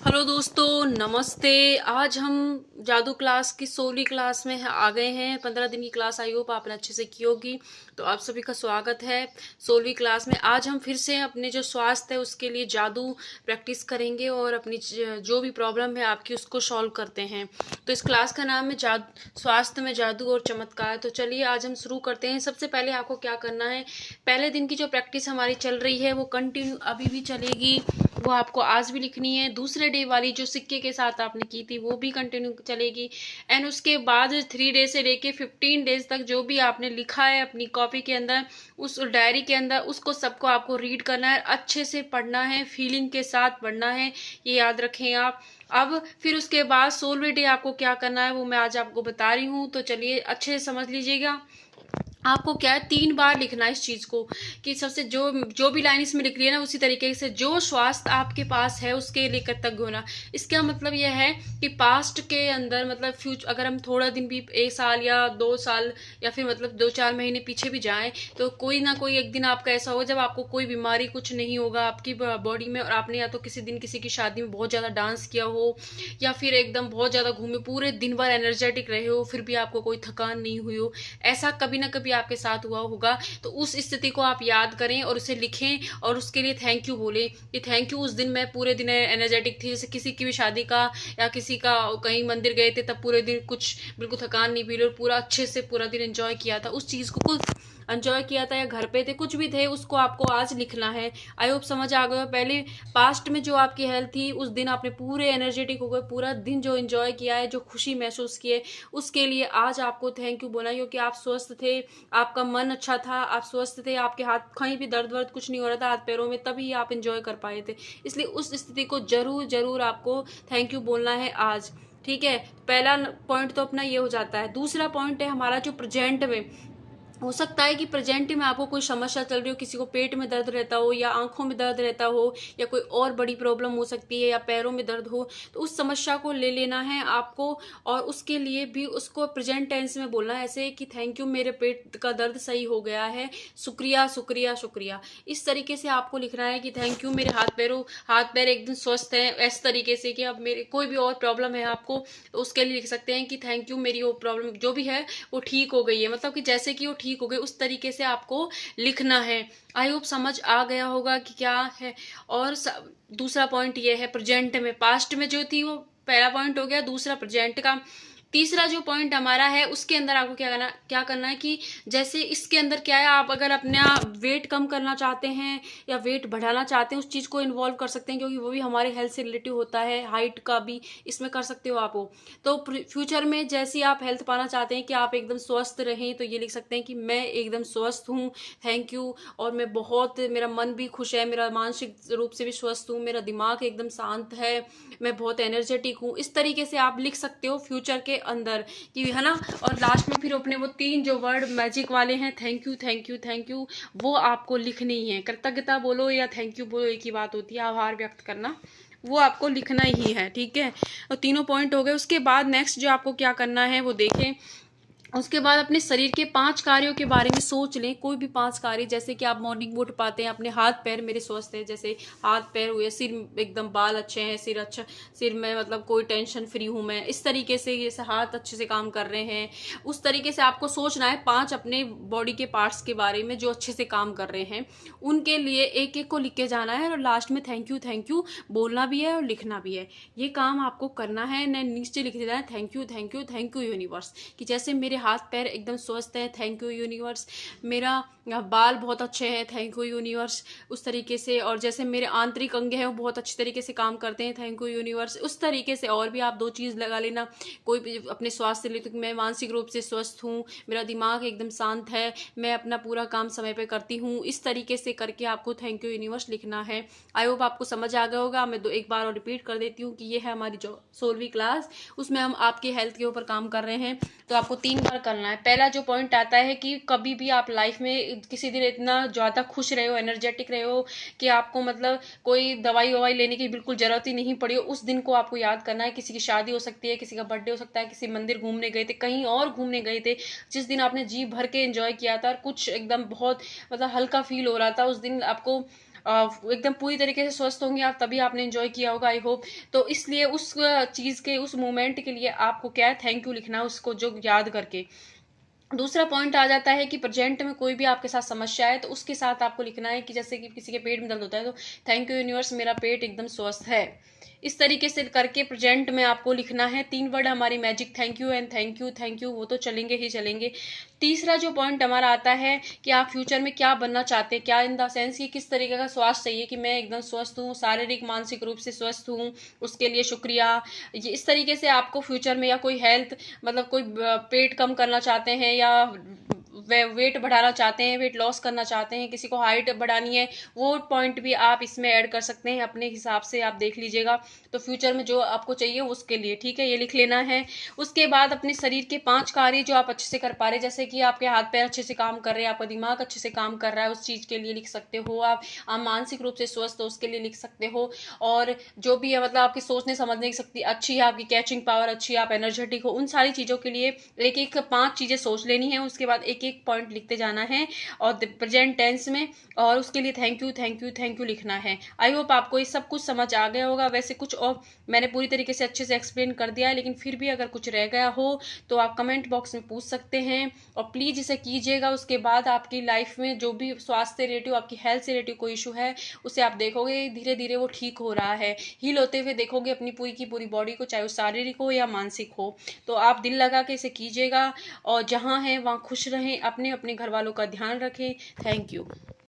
Hello दोस्तों, नमस्ते। आज हम जादू क्लास की 16वीं क्लास में आ गए हैं। 15 दिन की क्लास आई होप आपने अच्छे से की होगी। तो आप सभी का स्वागत है 16वीं क्लास में। आज हम फिर से अपने जो स्वास्थ्य है उसके लिए जादू प्रैक्टिस करेंगे और अपनी जो भी प्रॉब्लम है आपकी उसको सॉल्व करते हैं। तो इस क्लास का नाम है स्वास्थ्य में जादू और चमत्कार। तो चलिए आज हम शुरू करते हैं। सबसे पहले आपको क्या करना है, पहले दिन की जो प्रैक्टिस हमारी चल रही है वो कंटिन्यू अभी भी चलेगी, वो आपको आज भी लिखनी है। दूसरे डे वाली जो सिक्के के साथ आपने की थी वो भी कंटिन्यू चलेगी। एंड उसके बाद 3 डे से लेके 15 डेज तक जो भी आपने लिखा है अपनी कॉपी के अंदर, उस डायरी के अंदर, उसको सबको आपको रीड करना है, अच्छे से पढ़ना है, फीलिंग के साथ पढ़ना है, ये याद रखें आप। अब फिर उसके बाद 16वें डे आपको क्या करना है वो मैं आज आपको बता रही हूँ। तो चलिए अच्छे से समझ लीजिएगा। आपको क्या है, 3 बार लिखना है इस चीज को, कि सबसे जो जो भी लाइन इसमें लिख ली है ना उसी तरीके से जो स्वास्थ्य आपके पास है उसके लिए कृतज्ञ होना। इसका मतलब यह है कि पास्ट के अंदर मतलब फ्यूचर, अगर हम थोड़ा दिन भी 1 साल या 2 साल या फिर मतलब 2-4 महीने पीछे भी जाएं तो कोई ना कोई एक दिन आपका ऐसा होगा जब आपको कोई बीमारी कुछ नहीं होगा आपकी बॉडी में, और आपने या तो किसी दिन किसी की शादी में बहुत ज्यादा डांस किया हो या फिर एकदम बहुत ज्यादा घूमे, पूरे दिन भर एनर्जेटिक रहे हो, फिर भी आपको कोई थकान नहीं हुई हो। ऐसा कभी ना कभी आपके साथ हुआ होगा। तो उस स्थिति को आप याद करें और उसे लिखें और उसके लिए थैंक यू बोले कि थैंक यू, उस दिन मैं पूरे दिन एनर्जेटिक थी। जैसे किसी की भी शादी का या किसी का कहीं मंदिर गए थे तब पूरे दिन कुछ बिल्कुल थकान नहीं फील और पूरा अच्छे से पूरा दिन एंजॉय किया था, उस चीज को कुछ एंजॉय किया था, या घर पे थे कुछ भी थे, उसको आपको आज लिखना है। आई होप समझ आ गया। पहले पास्ट में जो आपकी हेल्थ थी उस दिन आपने पूरे एनर्जेटिक हो गए, पूरा दिन जो एंजॉय किया है, जो खुशी महसूस की है, उसके लिए आज आपको थैंक यू बोला, क्योंकि आप स्वस्थ थे, आपका मन अच्छा था, आप स्वस्थ थे, आपके हाथ कहीं भी दर्द वर्द कुछ नहीं हो रहा था हाथ पैरों में, तभी आप एंजॉय कर पाए थे। इसलिए उस स्थिति को जरूर जरूर आपको थैंक यू बोलना है आज। ठीक है, पहला पॉइंट तो अपना ये हो जाता है। दूसरा पॉइंट है हमारा जो प्रेजेंट में, हो सकता है कि प्रेजेंट में आपको कोई समस्या चल रही हो, किसी को पेट में दर्द रहता हो या आंखों में दर्द रहता हो या कोई और बड़ी प्रॉब्लम हो सकती है या पैरों में दर्द हो, तो उस समस्या को ले लेना है आपको और उसके लिए भी उसको प्रेजेंट टेंस में बोलना है, ऐसे कि थैंक यू, मेरे पेट का दर्द सही हो गया है, शुक्रिया शुक्रिया शुक्रिया। इस तरीके से आपको लिखना है कि थैंक यू, मेरे हाथ पैर एकदम स्वस्थ हैं। इस तरीके से कि अब मेरे कोई भी और प्रॉब्लम है आपको तो उसके लिए लिख सकते हैं कि थैंक यू, मेरी वो प्रॉब्लम जो भी है वो ठीक हो गई है, मतलब कि जैसे कि वो ठीक हो गई उस तरीके से आपको लिखना है। आई होप समझ आ गया होगा कि क्या है। और दूसरा पॉइंट ये है प्रेजेंट में, पास्ट में जो थी वो पहला पॉइंट हो गया, दूसरा प्रेजेंट का। तीसरा जो पॉइंट हमारा है उसके अंदर आपको क्या करना है कि जैसे इसके अंदर क्या है, आप अगर अपना वेट कम करना चाहते हैं या वेट बढ़ाना चाहते हैं उस चीज को इन्वॉल्व कर सकते हैं, क्योंकि वो भी हमारे हेल्थ से रिलेटिव होता है, हाइट का भी इसमें कर सकते हो आप वो। तो फ्यूचर में जैसी आप हेल्थ पाना चाहते हैं कि आप एकदम स्वस्थ रहें, तो ये लिख सकते हैं कि मैं एकदम स्वस्थ हूँ, थैंक यू, और मैं बहुत, मेरा मन भी खुश है, मेरा मानसिक रूप से भी स्वस्थ हूँ, मेरा दिमाग एकदम शांत है, मैं बहुत एनर्जेटिक हूँ। इस तरीके से आप लिख सकते हो फ्यूचर के अंदर कि है ना। और लास्ट में फिर अपने वो 3 जो वर्ड मैजिक वाले हैं, thank you thank you thank you, वो आपको लिखने ही है। कृतज्ञता बोलो या थैंक यू बोलो, एक ही बात होती है, आभार व्यक्त करना, वो आपको लिखना ही है। ठीक है, और तीनों पॉइंट हो गए। उसके बाद नेक्स्ट जो आपको क्या करना है वो देखें। उसके बाद अपने शरीर के 5 कार्यों के बारे में सोच लें, कोई भी 5 कार्य, जैसे कि आप मॉर्निंग में उठ पाते हैं, अपने हाथ पैर मेरे स्वस्थ है, जैसे हाथ पैर हुए, सिर एकदम बाल अच्छे हैं, सिर अच्छा, सिर में मतलब कोई टेंशन फ्री हूं मैं, इस तरीके से जैसे हाथ अच्छे से काम कर रहे हैं, उस तरीके से आपको सोचना है 5 अपने बॉडी के पार्ट्स के बारे में जो अच्छे से काम कर रहे हैं, उनके लिए एक एक को लिख के जाना है और लास्ट में थैंक यू बोलना भी है और लिखना भी है। ये काम आपको करना है। नीचे लिख देना है thank you thank you thank you universe, कि जैसे मेरे हाथ पैर एकदम स्वस्थ हैं, थैंक यू यूनिवर्स, मेरा बाल बहुत अच्छे हैं, थैंक यू यूनिवर्स, उस तरीके से, और जैसे मेरे आंतरिक अंग हैं वो बहुत अच्छे तरीके से काम करते हैं, थैंक यू यूनिवर्स, उस तरीके से। और भी आप 2 चीज़ लगा लेना, कोई भी अपने स्वास्थ्य लिए, तो मैं मानसिक रूप से स्वस्थ हूँ, मेरा दिमाग एकदम शांत है, मैं अपना पूरा काम समय पर करती हूँ, इस तरीके से करके आपको थैंक यू यूनिवर्स लिखना है। आई होप आपको समझ आ गया होगा। मैं एक बार और रिपीट कर देती हूँ कि ये है हमारी जो 16वीं क्लास, उसमें हम आपके हेल्थ के ऊपर काम कर रहे हैं। तो आपको 3 बार करना है। पहला जो पॉइंट आता है कि कभी भी आप लाइफ में किसी दिन इतना ज्यादा खुश रहे हो, एनर्जेटिक रहे हो कि आपको मतलब कोई दवाई ववाई लेने की बिल्कुल जरूरत ही नहीं पड़ी हो, उस दिन को आपको याद करना है। किसी की शादी हो सकती है, किसी का बर्थडे हो सकता है, किसी मंदिर घूमने गए थे, कहीं और घूमने गए थे, जिस दिन आपने जी भर के एंजॉय किया था और कुछ एकदम बहुत मतलब हल्का फील हो रहा था, उस दिन आपको एकदम पूरी तरीके से स्वस्थ होंगे आप, तभी आपने एंजॉय किया होगा आई होप। तो इसलिए उस चीज़ के, उस मोमेंट के लिए आपको क्या है, थैंक यू लिखना है उसको जो याद करके। दूसरा पॉइंट आ जाता है कि प्रेजेंट में कोई भी आपके साथ समस्या है तो उसके साथ आपको लिखना है कि जैसे कि किसी के पेट में दर्द होता है तो थैंक यू यूनिवर्स, मेरा पेट एकदम स्वस्थ है। इस तरीके से करके प्रेजेंट में आपको लिखना है। 3 वर्ड हमारी magic, thank you and thank you, thank you, वो तो चलेंगे ही चलेंगे। तीसरा जो पॉइंट हमारा आता है कि आप फ्यूचर में क्या बनना चाहते हैं, क्या इन द सेंस कि किस तरीके का स्वास्थ्य चाहिए, कि मैं एकदम स्वस्थ हूँ, शारीरिक मानसिक रूप से स्वस्थ हूँ, उसके लिए शुक्रिया। ये इस तरीके से आपको फ्यूचर में, या कोई हेल्थ मतलब कोई पेट कम करना चाहते हैं, या वेट बढ़ाना चाहते हैं, वेट लॉस करना चाहते हैं, किसी को हाइट बढ़ानी है, वो पॉइंट भी आप इसमें ऐड कर सकते हैं अपने हिसाब से, आप देख लीजिएगा। तो फ्यूचर में जो आपको चाहिए उसके लिए, ठीक है, ये लिख लेना है। उसके बाद अपने शरीर के 5 कार्य जो आप अच्छे से कर पा रहे, जैसे कि आपके हाथ पैर अच्छे से काम कर रहे हैं, आपका दिमाग अच्छे से काम कर रहा है, उस चीज के लिए लिख सकते हो आप मानसिक रूप से स्वस्थ हो उसके लिए लिख सकते हो। और जो भी है मतलब आपकी सोचने समझने की शक्ति अच्छी है, आपकी कैचिंग पावर अच्छी है, आप एनर्जेटिक हो, उन सारी चीजों के लिए एक एक 5 चीजें सोच लेनी है, उसके बाद एक एक पॉइंट लिखते जाना है और प्रेजेंट टेंस में, और उसके लिए thank you thank you thank you लिखना है। आई होप आपको ये सब कुछ समझ आ गया होगा। वैसे कुछ और मैंने पूरी तरीके से अच्छे से एक्सप्लेन कर दिया है, लेकिन फिर भी अगर कुछ रह गया हो तो आप कमेंट बॉक्स में पूछ सकते हैं, और प्लीज इसे कीजिएगा। उसके बाद आपकी लाइफ में जो भी स्वास्थ्य से रिलेटिव, आपकी हेल्थ से रिलेटिव कोई इशू है, उसे आप देखोगे धीरे धीरे वो ठीक हो रहा है, हील होते हुए देखोगे अपनी पूरी की पूरी बॉडी को, चाहे वो शारीरिक हो या मानसिक हो। तो आप दिल लगा के इसे कीजिएगा, और जहाँ है वहाँ खुश रहें, अपने अपने घर वालों का ध्यान रखें। Thank you.